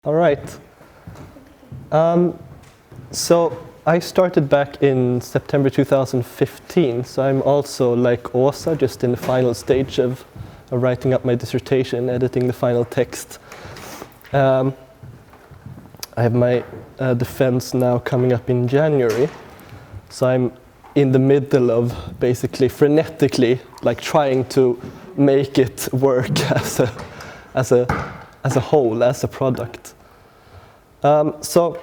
All right. So I started back in September 2015, so I'm also like Åsa, just in the final stage of writing up my dissertation, editing the final text. I have my defense now coming up in January, so I'm in the middle of basically frenetically like trying to make it work as a whole, as a product. So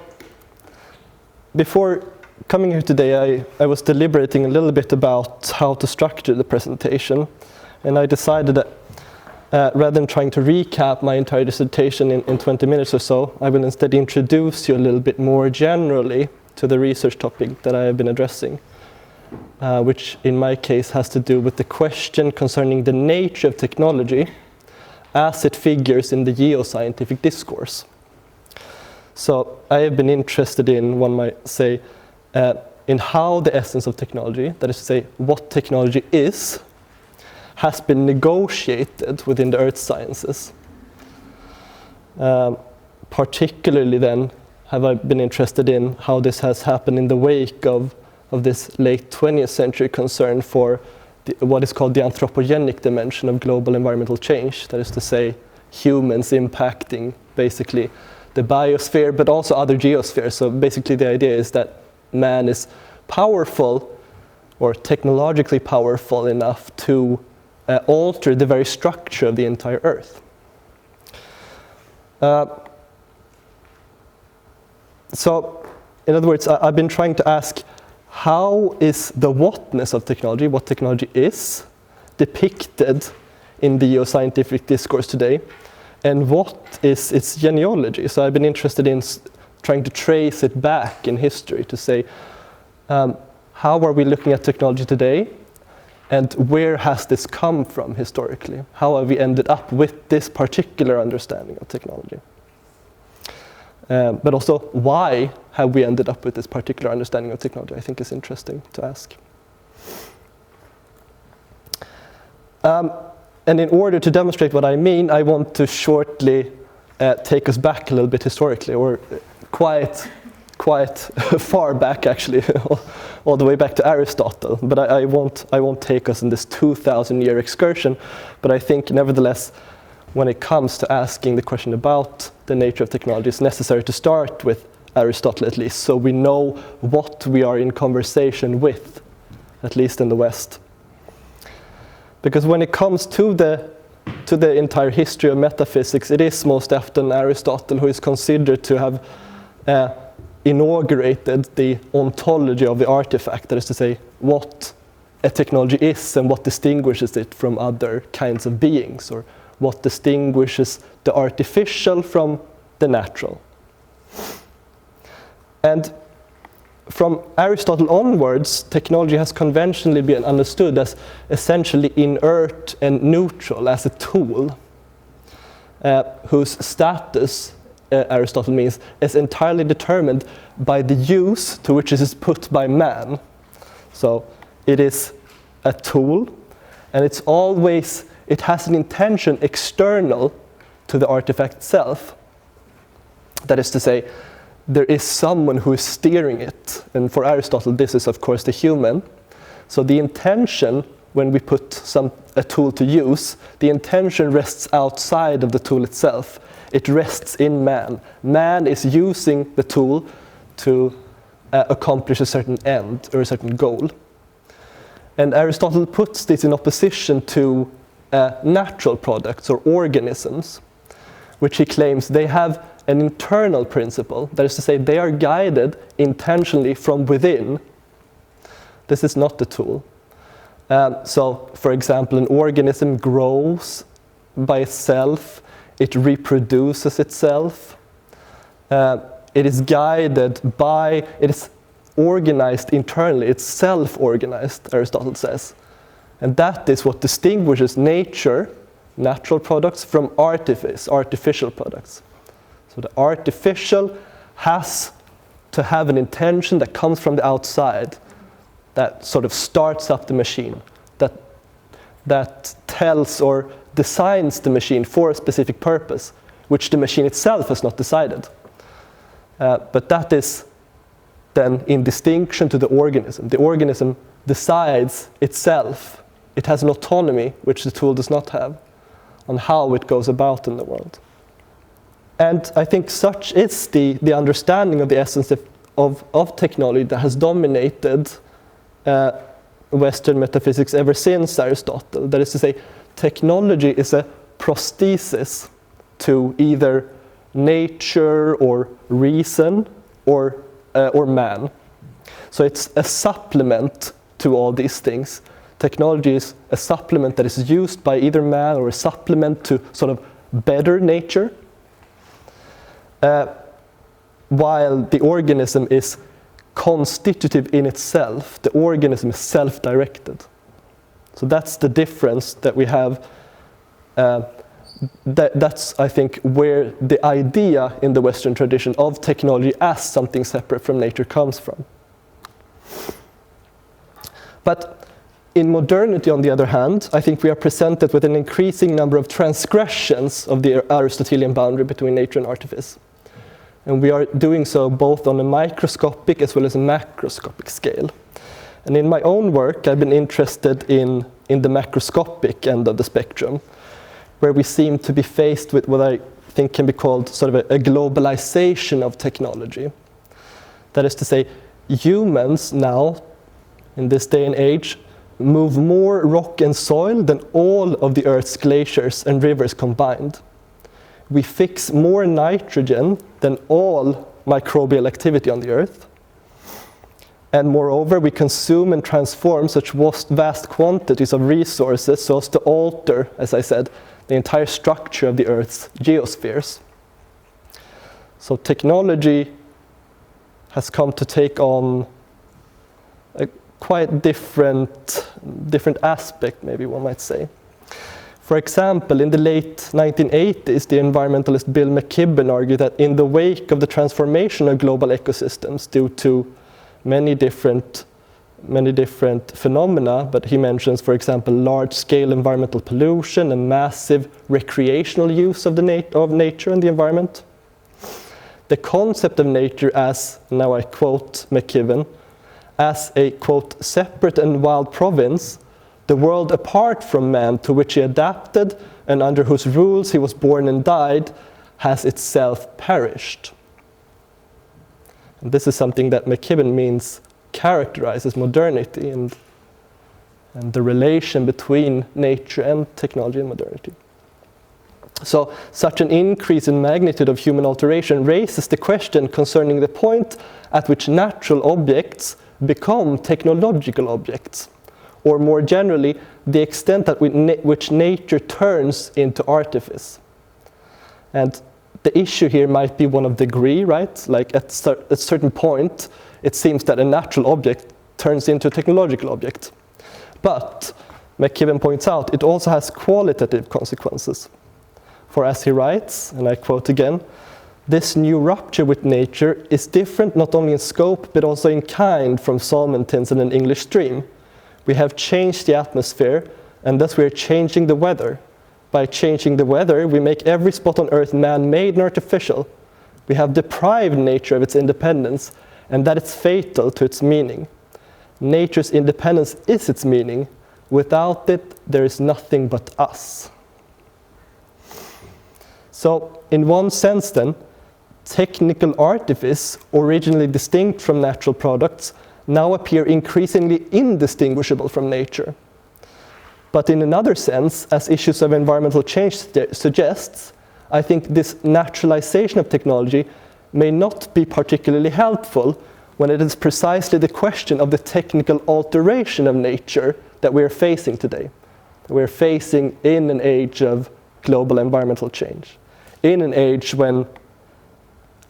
before coming here today, I was deliberating a little bit about how to structure the presentation, and I decided that rather than trying to recap my entire dissertation in 20 minutes or so, I will instead introduce you a little bit more generally to the research topic that I have been addressing, which in my case has to do with the question concerning the nature of technology as it figures in the geoscientific discourse. So I have been interested in, one might say, in how the essence of technology, that is to say, what technology is, has been negotiated within the earth sciences. Particularly then, have I been interested in how this has happened in the wake of this late 20th century concern for what is called the anthropogenic dimension of global environmental change, that is to say, humans impacting basically the biosphere, but also other geospheres. So basically the idea is that man is powerful or technologically powerful enough to alter the very structure of the entire Earth. So in other words, I've been trying to ask, how is the whatness of technology, what technology is, depicted in the geoscientific discourse today? And what is its genealogy? So I've been interested in trying to trace it back in history to say, how are we looking at technology today? And where has this come from historically? How have we ended up with this particular understanding of technology? But also, why have we ended up with this particular understanding of technology? I think is interesting to ask. And in order to demonstrate what I mean, I want to shortly take us back a little bit historically, or quite far back actually, all the way back to Aristotle. But I won't take us in this 2,000-year excursion. But I think nevertheless, when it comes to asking the question about the nature of technology, it's necessary to start with Aristotle at least, so we know what we are in conversation with, at least in the West. Because when it comes to the entire history of metaphysics, it is most often Aristotle who is considered to have inaugurated the ontology of the artifact, that is to say, what a technology is and what distinguishes it from other kinds of beings, or what distinguishes the artificial from the natural. And from Aristotle onwards, technology has conventionally been understood as essentially inert and neutral, as a tool whose status, Aristotle means, is entirely determined by the use to which it is put by man. So it is a tool, and it has an intention external to the artifact itself. That is to say, there is someone who is steering it. And for Aristotle, this is of course the human. So the intention, when we put a tool to use, the intention rests outside of the tool itself. It rests in man. Man is using the tool to accomplish a certain end or a certain goal. And Aristotle puts this in opposition to natural products or organisms, which he claims they have an internal principle, that is to say, they are guided intentionally from within. This is not the tool. So, for example, an organism grows by itself, it reproduces itself, it is guided by, it is organized internally, it's self-organized, Aristotle says. And that is what distinguishes nature, natural products, from artificial products. So the artificial has to have an intention that comes from the outside, that sort of starts up the machine, that tells or designs the machine for a specific purpose, which the machine itself has not decided. But that is then in distinction to the organism. The organism decides itself. It has an autonomy, which the tool does not have, on how it goes about in the world. And I think such is the understanding of the essence of technology that has dominated Western metaphysics ever since Aristotle. That is to say, technology is a prosthesis to either nature or reason or man. So it's a supplement to all these things. Technology is a supplement that is used by either man or a supplement to sort of better nature, while the organism is constitutive in itself. The organism is self-directed. So that's the difference that we have. That's, I think, where the idea in the Western tradition of technology as something separate from nature comes from. But in modernity, on the other hand, I think we are presented with an increasing number of transgressions of the Aristotelian boundary between nature and artifice. And we are doing so both on a microscopic as well as a macroscopic scale. And in my own work, I've been interested in the macroscopic end of the spectrum, where we seem to be faced with what I think can be called sort of a globalization of technology. That is to say, humans now, in this day and age, move more rock and soil than all of the Earth's glaciers and rivers combined. We fix more nitrogen than all microbial activity on the Earth. And moreover, we consume and transform such vast quantities of resources so as to alter, as I said, the entire structure of the Earth's geospheres. So technology has come to take on a quite different aspect, maybe one might say. For example, in the late 1980s, the environmentalist Bill McKibben argued that in the wake of the transformation of global ecosystems due to many different phenomena, but he mentions, for example, large-scale environmental pollution and massive recreational use of nature and the environment. The concept of nature as, now I quote McKibben, as a, quote, separate and wild province, the world apart from man to which he adapted and under whose rules he was born and died, has itself perished. And this is something that McKibben means characterizes modernity and the relation between nature and technology and modernity. So such an increase in magnitude of human alteration raises the question concerning the point at which natural objects become technological objects, or more generally, the extent at which nature turns into artifice. And the issue here might be one of degree, right? Like at a certain point, it seems that a natural object turns into a technological object. But, McKibben points out, it also has qualitative consequences. For as he writes, and I quote again, this new rupture with nature is different not only in scope, but also in kind from salmon tins in an English stream. We have changed the atmosphere, and thus we are changing the weather. By changing the weather, we make every spot on Earth man-made and artificial. We have deprived nature of its independence, and that is fatal to its meaning. Nature's independence is its meaning. Without it, there is nothing but us. So, in one sense then, technical artifice, originally distinct from natural products, now appear increasingly indistinguishable from nature. But in another sense, as issues of environmental change suggests, I think this naturalization of technology may not be particularly helpful when it is precisely the question of the technical alteration of nature that we are facing today. We're facing in an age of global environmental change. In an age when,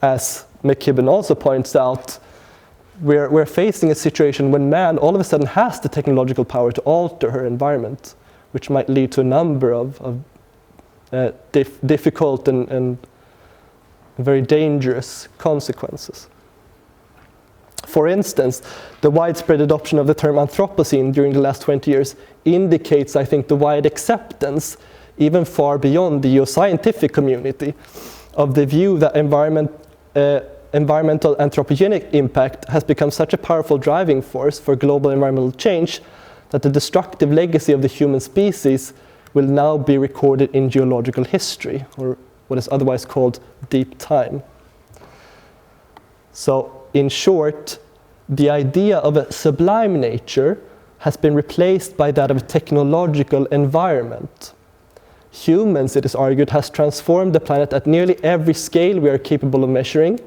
as McKibben also points out, we're facing a situation when man all of a sudden has the technological power to alter her environment, which might lead to a number of difficult and very dangerous consequences. For instance, the widespread adoption of the term Anthropocene during the last 20 years indicates, I think, the wide acceptance even far beyond the geoscientific community, of the view that environmental anthropogenic impact has become such a powerful driving force for global environmental change that the destructive legacy of the human species will now be recorded in geological history, or what is otherwise called deep time. So, in short, the idea of a sublime nature has been replaced by that of a technological environment. Humans, it is argued, has transformed the planet at nearly every scale we are capable of measuring,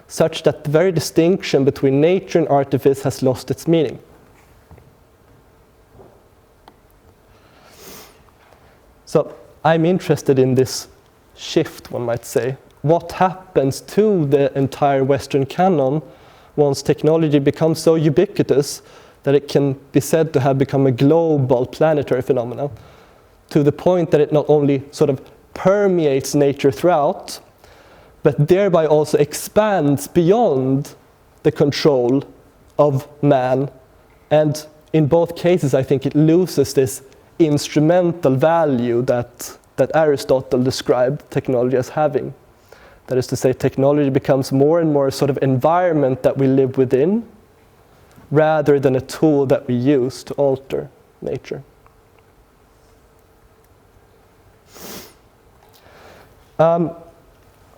such that the very distinction between nature and artifice has lost its meaning. So I'm interested in this shift, one might say. What happens to the entire Western canon once technology becomes so ubiquitous that it can be said to have become a global planetary phenomenon, to the point that it not only sort of permeates nature throughout, but thereby also expands beyond the control of man. And in both cases, I think it loses this instrumental value that Aristotle described technology as having. That is to say, technology becomes more and more a sort of environment that we live within, rather than a tool that we use to alter nature.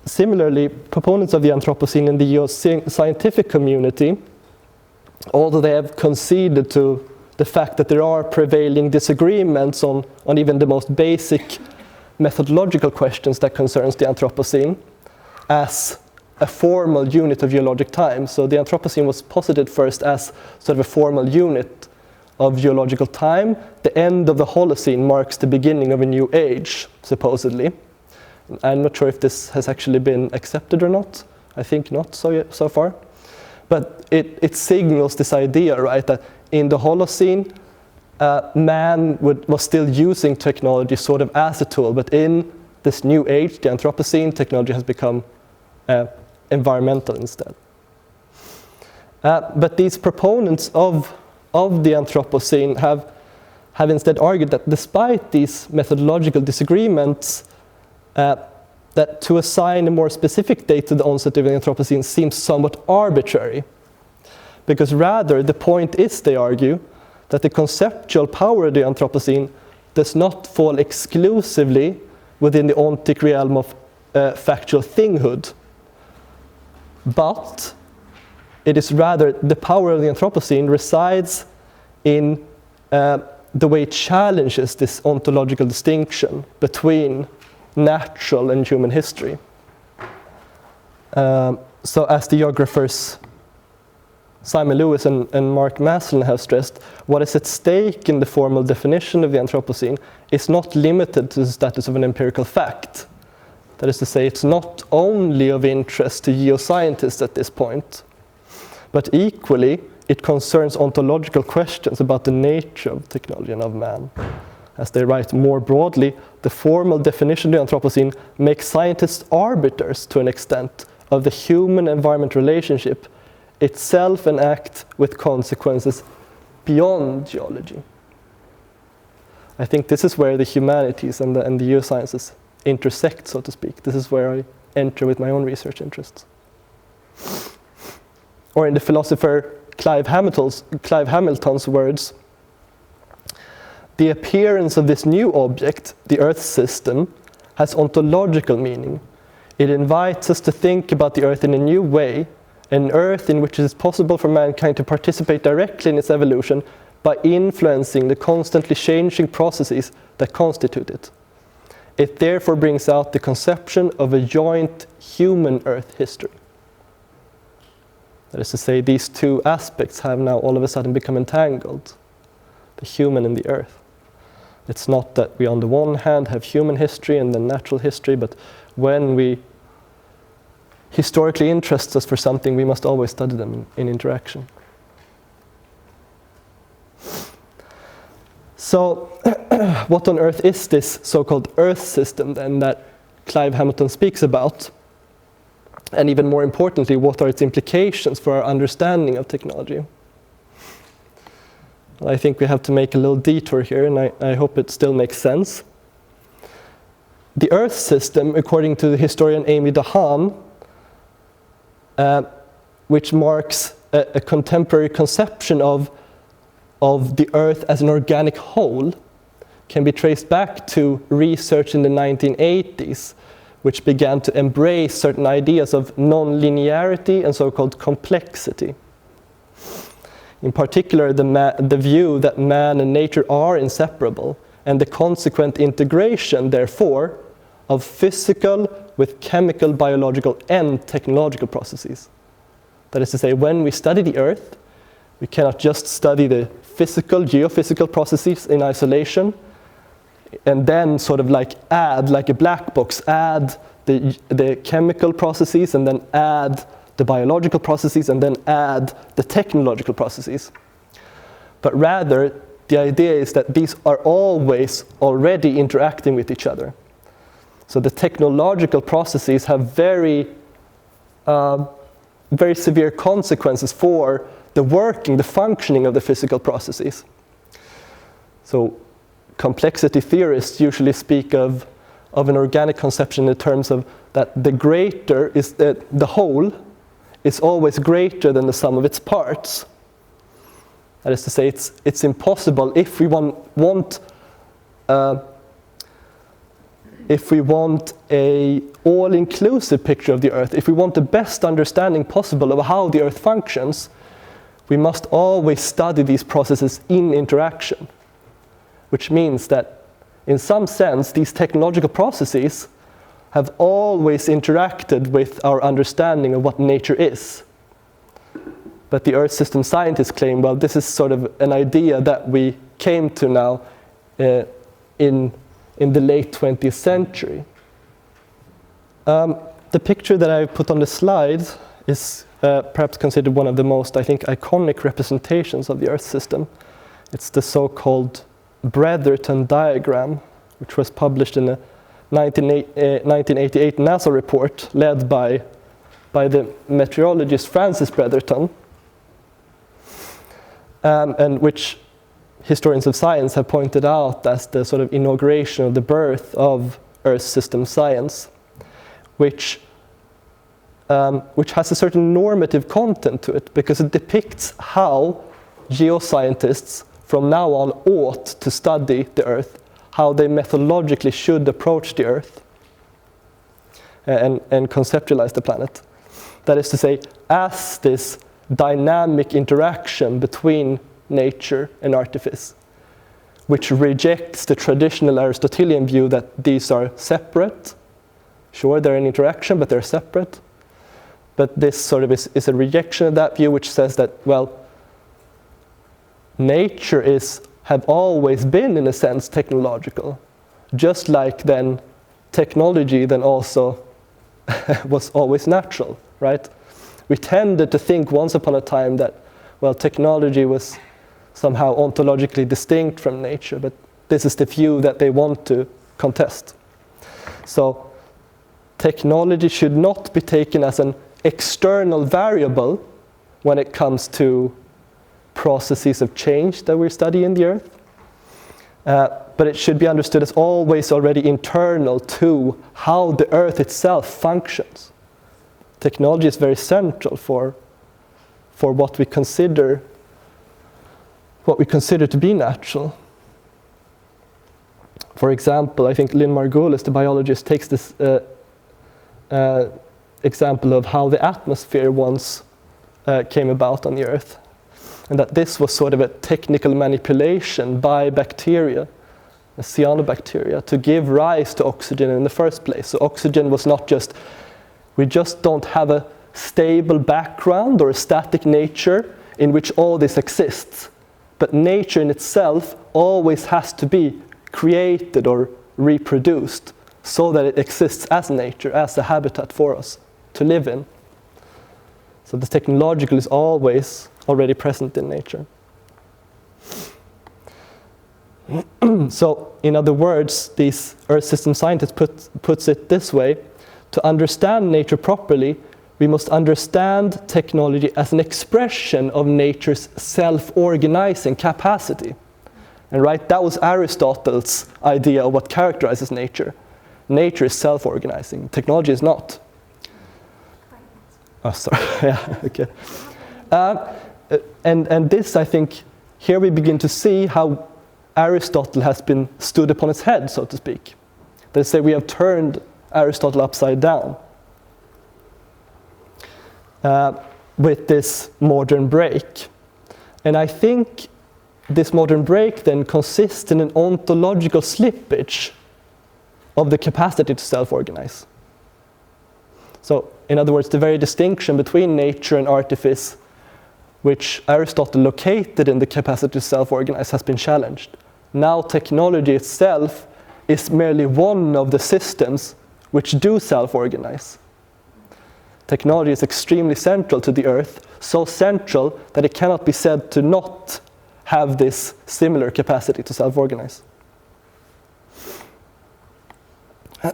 Similarly, proponents of the Anthropocene in the geoscientific community, although they have conceded to the fact that there are prevailing disagreements on even the most basic methodological questions that concerns the Anthropocene as a formal unit of geologic time. So the Anthropocene was posited first as sort of a formal unit of geological time. The end of the Holocene marks the beginning of a new age, supposedly. I'm not sure if this has actually been accepted or not. I think not so far. But it signals this idea, right, that in the Holocene, man was still using technology sort of as a tool, but in this new age, the Anthropocene, technology has become environmental instead. But these proponents of the Anthropocene have instead argued that despite these methodological disagreements, that to assign a more specific date to the onset of the Anthropocene seems somewhat arbitrary. Because rather, the point is, they argue, that the conceptual power of the Anthropocene does not fall exclusively within the ontic realm of factual thinghood, but it is rather the power of the Anthropocene resides in the way it challenges this ontological distinction between natural and human history. So as the geographers Simon Lewis and Mark Maslin have stressed, what is at stake in the formal definition of the Anthropocene is not limited to the status of an empirical fact. That is to say, it's not only of interest to geoscientists at this point, but equally it concerns ontological questions about the nature of technology and of man. As they write more broadly, the formal definition of the Anthropocene makes scientists arbiters to an extent of the human-environment relationship, itself an act with consequences beyond geology. I think this is where the humanities and the geosciences intersect, so to speak. This is where I enter with my own research interests. Or in the philosopher Clive Hamilton's words, the appearance of this new object, the Earth system, has ontological meaning. It invites us to think about the Earth in a new way, an Earth in which it is possible for mankind to participate directly in its evolution by influencing the constantly changing processes that constitute it. It therefore brings out the conception of a joint human Earth history. That is to say, these two aspects have now all of a sudden become entangled, the human and the Earth. It's not that we on the one hand have human history and then natural history, but when we historically interest us for something, we must always study them in interaction. So, what on earth is this so-called Earth system then that Clive Hamilton speaks about? And even more importantly, what are its implications for our understanding of technology? Well, I think we have to make a little detour here, and I hope it still makes sense. the Earth system, according to the historian Amy Dahan, which marks a contemporary conception of the Earth as an organic whole, can be traced back to research in the 1980s, which began to embrace certain ideas of non-linearity and so-called complexity. In particular, the view that man and nature are inseparable, and the consequent integration, therefore, of physical with chemical, biological, and technological processes. That is to say, when we study the Earth, we cannot just study the physical, geophysical processes in isolation, and then sort of like add, like a black box, add the chemical processes, and then add the biological processes, and then add the technological processes. But rather, the idea is that these are always already interacting with each other. So the technological processes have very severe consequences for the working, the functioning of the physical processes. So complexity theorists usually speak of an organic conception in terms of that the greater is the whole is always greater than the sum of its parts. That is to say, it's impossible if we want a all-inclusive picture of the Earth, if we want the best understanding possible of how the Earth functions, we must always study these processes in interaction, which means that in some sense these technological processes have always interacted with our understanding of what nature is. But the Earth system scientists claim, well, this is sort of an idea that we came to now in the late 20th century. The picture that I put on the slide is perhaps considered one of the most, I think, iconic representations of the Earth system. It's the so-called Bretherton diagram, which was published in a 1988 NASA report led by the meteorologist Francis Bretherton, and which historians of science have pointed out as the sort of inauguration of the birth of Earth system science, which has a certain normative content to it, because it depicts how geoscientists from now on ought to study the Earth, how they methodologically should approach the Earth and conceptualize the planet. That is to say, as this dynamic interaction between nature and artifice, which rejects the traditional Aristotelian view that these are separate. Sure, they're in interaction, but they're separate. But this sort of is a rejection of that view, which says that, well, nature have always been, in a sense, technological, just like then technology then also was always natural, right? We tended to think once upon a time that, well, technology was somehow ontologically distinct from nature, but this is the view that they want to contest. So technology should not be taken as an external variable when it comes to processes of change that we're studying in the Earth, but it should be understood as always already internal to how the Earth itself functions. Technology is very central for what we consider to be natural. For example, I think Lynn Margulis, the biologist, takes this example of how the atmosphere once came about on the Earth, and that this was sort of a technical manipulation by bacteria, cyanobacteria, to give rise to oxygen in the first place. So oxygen was not just, we just don't have a stable background or a static nature in which all this exists. But nature in itself always has to be created or reproduced so that it exists as nature, as a habitat for us to live in. So the technological is always already present in nature. So in other words, these Earth system scientists puts it this way: to understand nature properly, we must understand technology as an expression of nature's self-organizing capacity. And right, that was Aristotle's idea of what characterizes nature. nature is self-organizing. Technology is not. Oh, sorry. Yeah, okay. And this, I think, here we begin to see how Aristotle has been stood upon its head, so to speak. They say we have turned Aristotle upside down with this modern break. And I think this modern break then consists in an ontological slippage of the capacity to self-organize. So, in other words, the very distinction between nature and artifice, which Aristotle located in the capacity to self-organize, has been challenged. Now technology itself is merely one of the systems which do self-organize. Technology is extremely central to the Earth, so central that it cannot be said to not have this similar capacity to self-organize.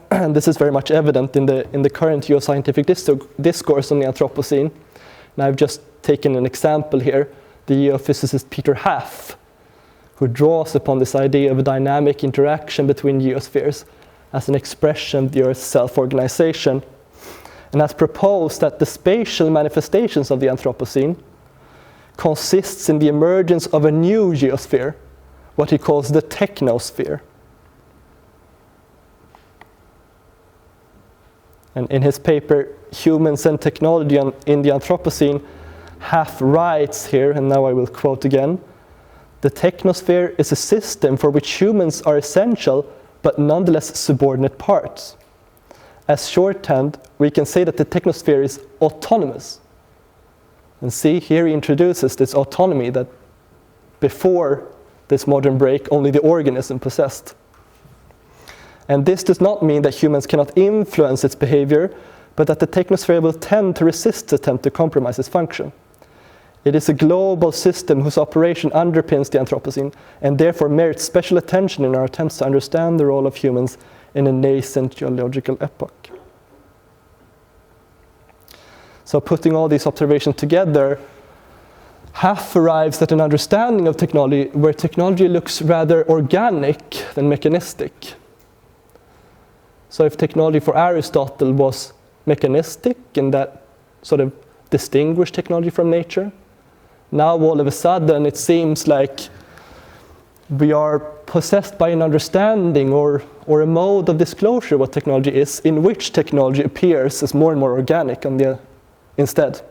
And this is very much evident in the current geoscientific discourse on the Anthropocene. And I've just taken an example here, the geophysicist Peter Haff, who draws upon this idea of a dynamic interaction between geospheres as an expression of the Earth's self-organization, and has proposed that the spatial manifestations of the Anthropocene consists in the emergence of a new geosphere, what he calls the technosphere. And in his paper, Humans and Technology in the Anthropocene, Haff writes here, and now I will quote again, "The technosphere is a system for which humans are essential, but nonetheless subordinate parts. As shorthand, we can say that the technosphere is autonomous." And see, here he introduces this autonomy that before this modern break, only the organism possessed. And this does not mean that humans cannot influence its behavior, but that the technosphere will tend to resist the attempt to compromise its function. It is a global system whose operation underpins the Anthropocene, and therefore merits special attention in our attempts to understand the role of humans in a nascent geological epoch. So putting all these observations together, Haff arrives at an understanding of technology where technology looks rather organic than mechanistic. So if technology for Aristotle was mechanistic and that sort of distinguished technology from nature, now all of a sudden it seems like we are possessed by an understanding or a mode of disclosure what technology is, in which technology appears as more and more organic instead.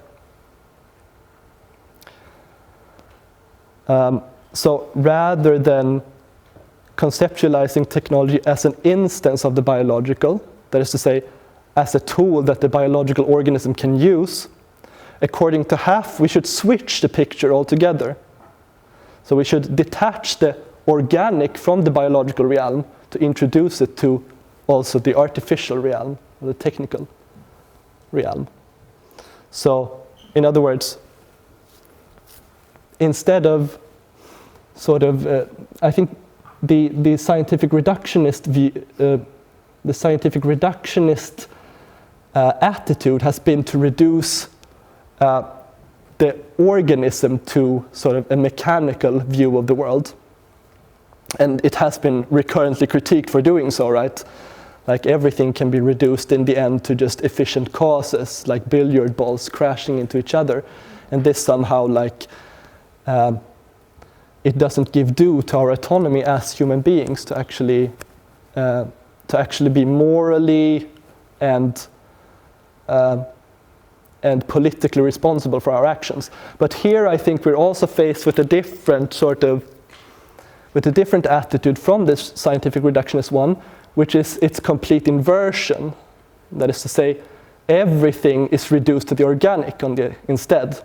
So rather than conceptualizing technology as an instance of the biological, that is to say, as a tool that the biological organism can use, according to Haff, we should switch the picture altogether. So we should detach the organic from the biological realm to introduce it to also the artificial realm, or the technical realm. So, in other words, instead of I think the scientific reductionist attitude has been to reduce the organism to sort of a mechanical view of the world. And it has been recurrently critiqued for doing so, right? Like everything can be reduced in the end to just efficient causes, like billiard balls crashing into each other. And this somehow it doesn't give due to our autonomy as human beings to actually be morally and politically responsible for our actions. But here I think we're also faced with a different attitude from this scientific reductionist one, which is its complete inversion. That is to say, everything is reduced to the organic instead.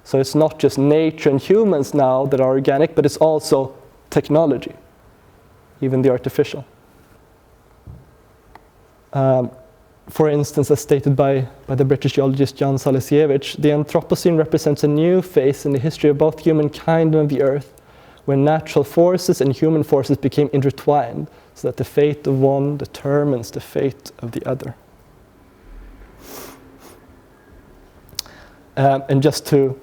So it's not just nature and humans now that are organic, but it's also technology, even the artificial. For instance, as stated by the British geologist Jan Salesiewicz, the Anthropocene represents a new phase in the history of both humankind and the Earth, where natural forces and human forces became intertwined, so that the fate of one determines the fate of the other. And just to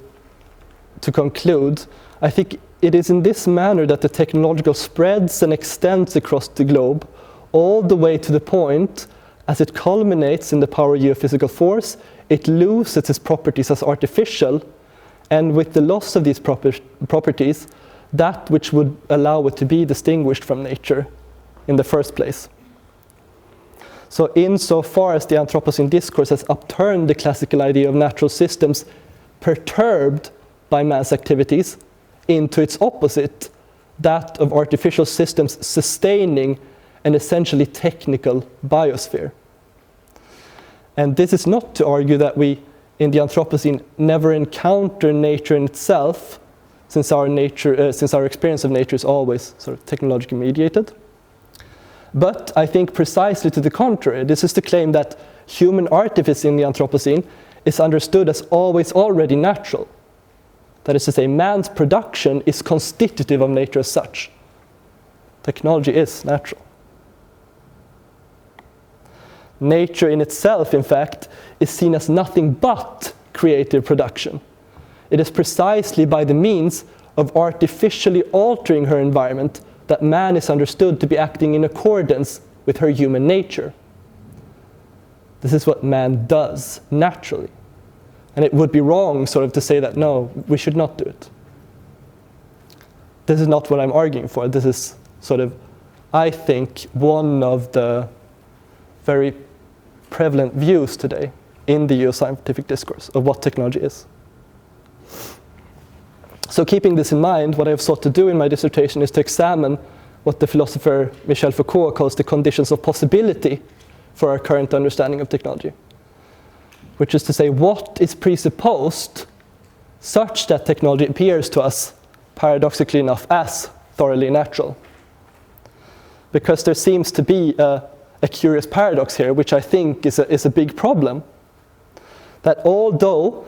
conclude, I think it is in this manner that the technological spreads and extends across the globe, all the way to the point as it culminates in the power of geophysical force, it loses its properties as artificial, and with the loss of these properties, that which would allow it to be distinguished from nature in the first place. So insofar as the Anthropocene discourse has upturned the classical idea of natural systems perturbed by man's activities into its opposite, that of artificial systems sustaining an essentially technical biosphere. And this is not to argue that we, in the Anthropocene, never encounter nature in itself, since our experience of nature is always sort of technologically mediated. But I think precisely to the contrary, this is to claim that human artifice in the Anthropocene is understood as always already natural. That is to say, man's production is constitutive of nature as such. Technology is natural. Nature in itself, in fact, is seen as nothing but creative production. It is precisely by the means of artificially altering her environment that man is understood to be acting in accordance with her human nature. This is what man does naturally. And it would be wrong sort of to say that, no, we should not do it. This is not what I'm arguing for. This is sort of, I think, one of the very prevalent views today in the geoscientific discourse of what technology is. So keeping this in mind, what I have sought to do in my dissertation is to examine what the philosopher Michel Foucault calls the conditions of possibility for our current understanding of technology, which is to say, what is presupposed such that technology appears to us, paradoxically enough, as thoroughly natural. Because there seems to be a curious paradox here, which I think is a big problem, that although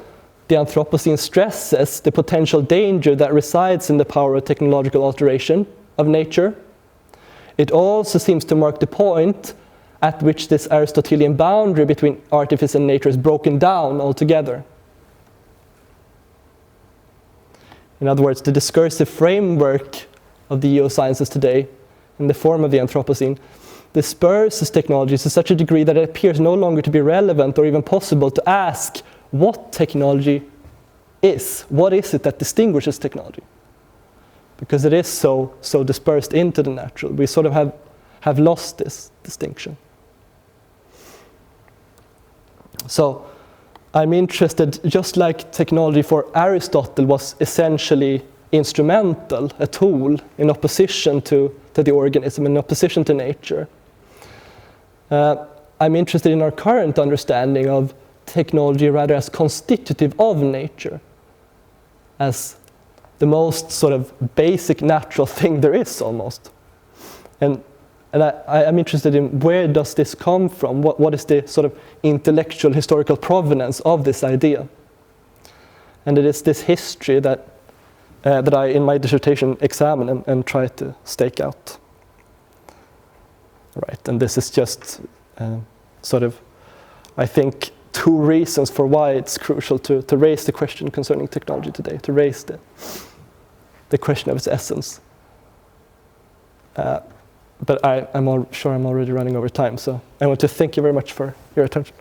the Anthropocene stresses the potential danger that resides in the power of technological alteration of nature, it also seems to mark the point at which this Aristotelian boundary between artifice and nature is broken down altogether. In other words, the discursive framework of the geosciences today, in the form of the Anthropocene, disperses technologies to such a degree that it appears no longer to be relevant or even possible to ask what technology is. What is it that distinguishes technology? Because it is so dispersed into the natural. We sort of have lost this distinction. So I'm interested, just like technology for Aristotle was essentially instrumental, a tool in opposition to the organism, in opposition to nature. I'm interested in our current understanding of technology rather as constitutive of nature, as the most sort of basic natural thing there is almost. And I'm interested in where does this come from? What is the sort of intellectual historical provenance of this idea? And it is this history that I, in my dissertation, examine and try to stake out. Right, and this is just sort of, I think, two reasons for why it's crucial to raise the question concerning technology today, to raise the question of its essence. But I'm sure I'm already running over time, so I want to thank you very much for your attention.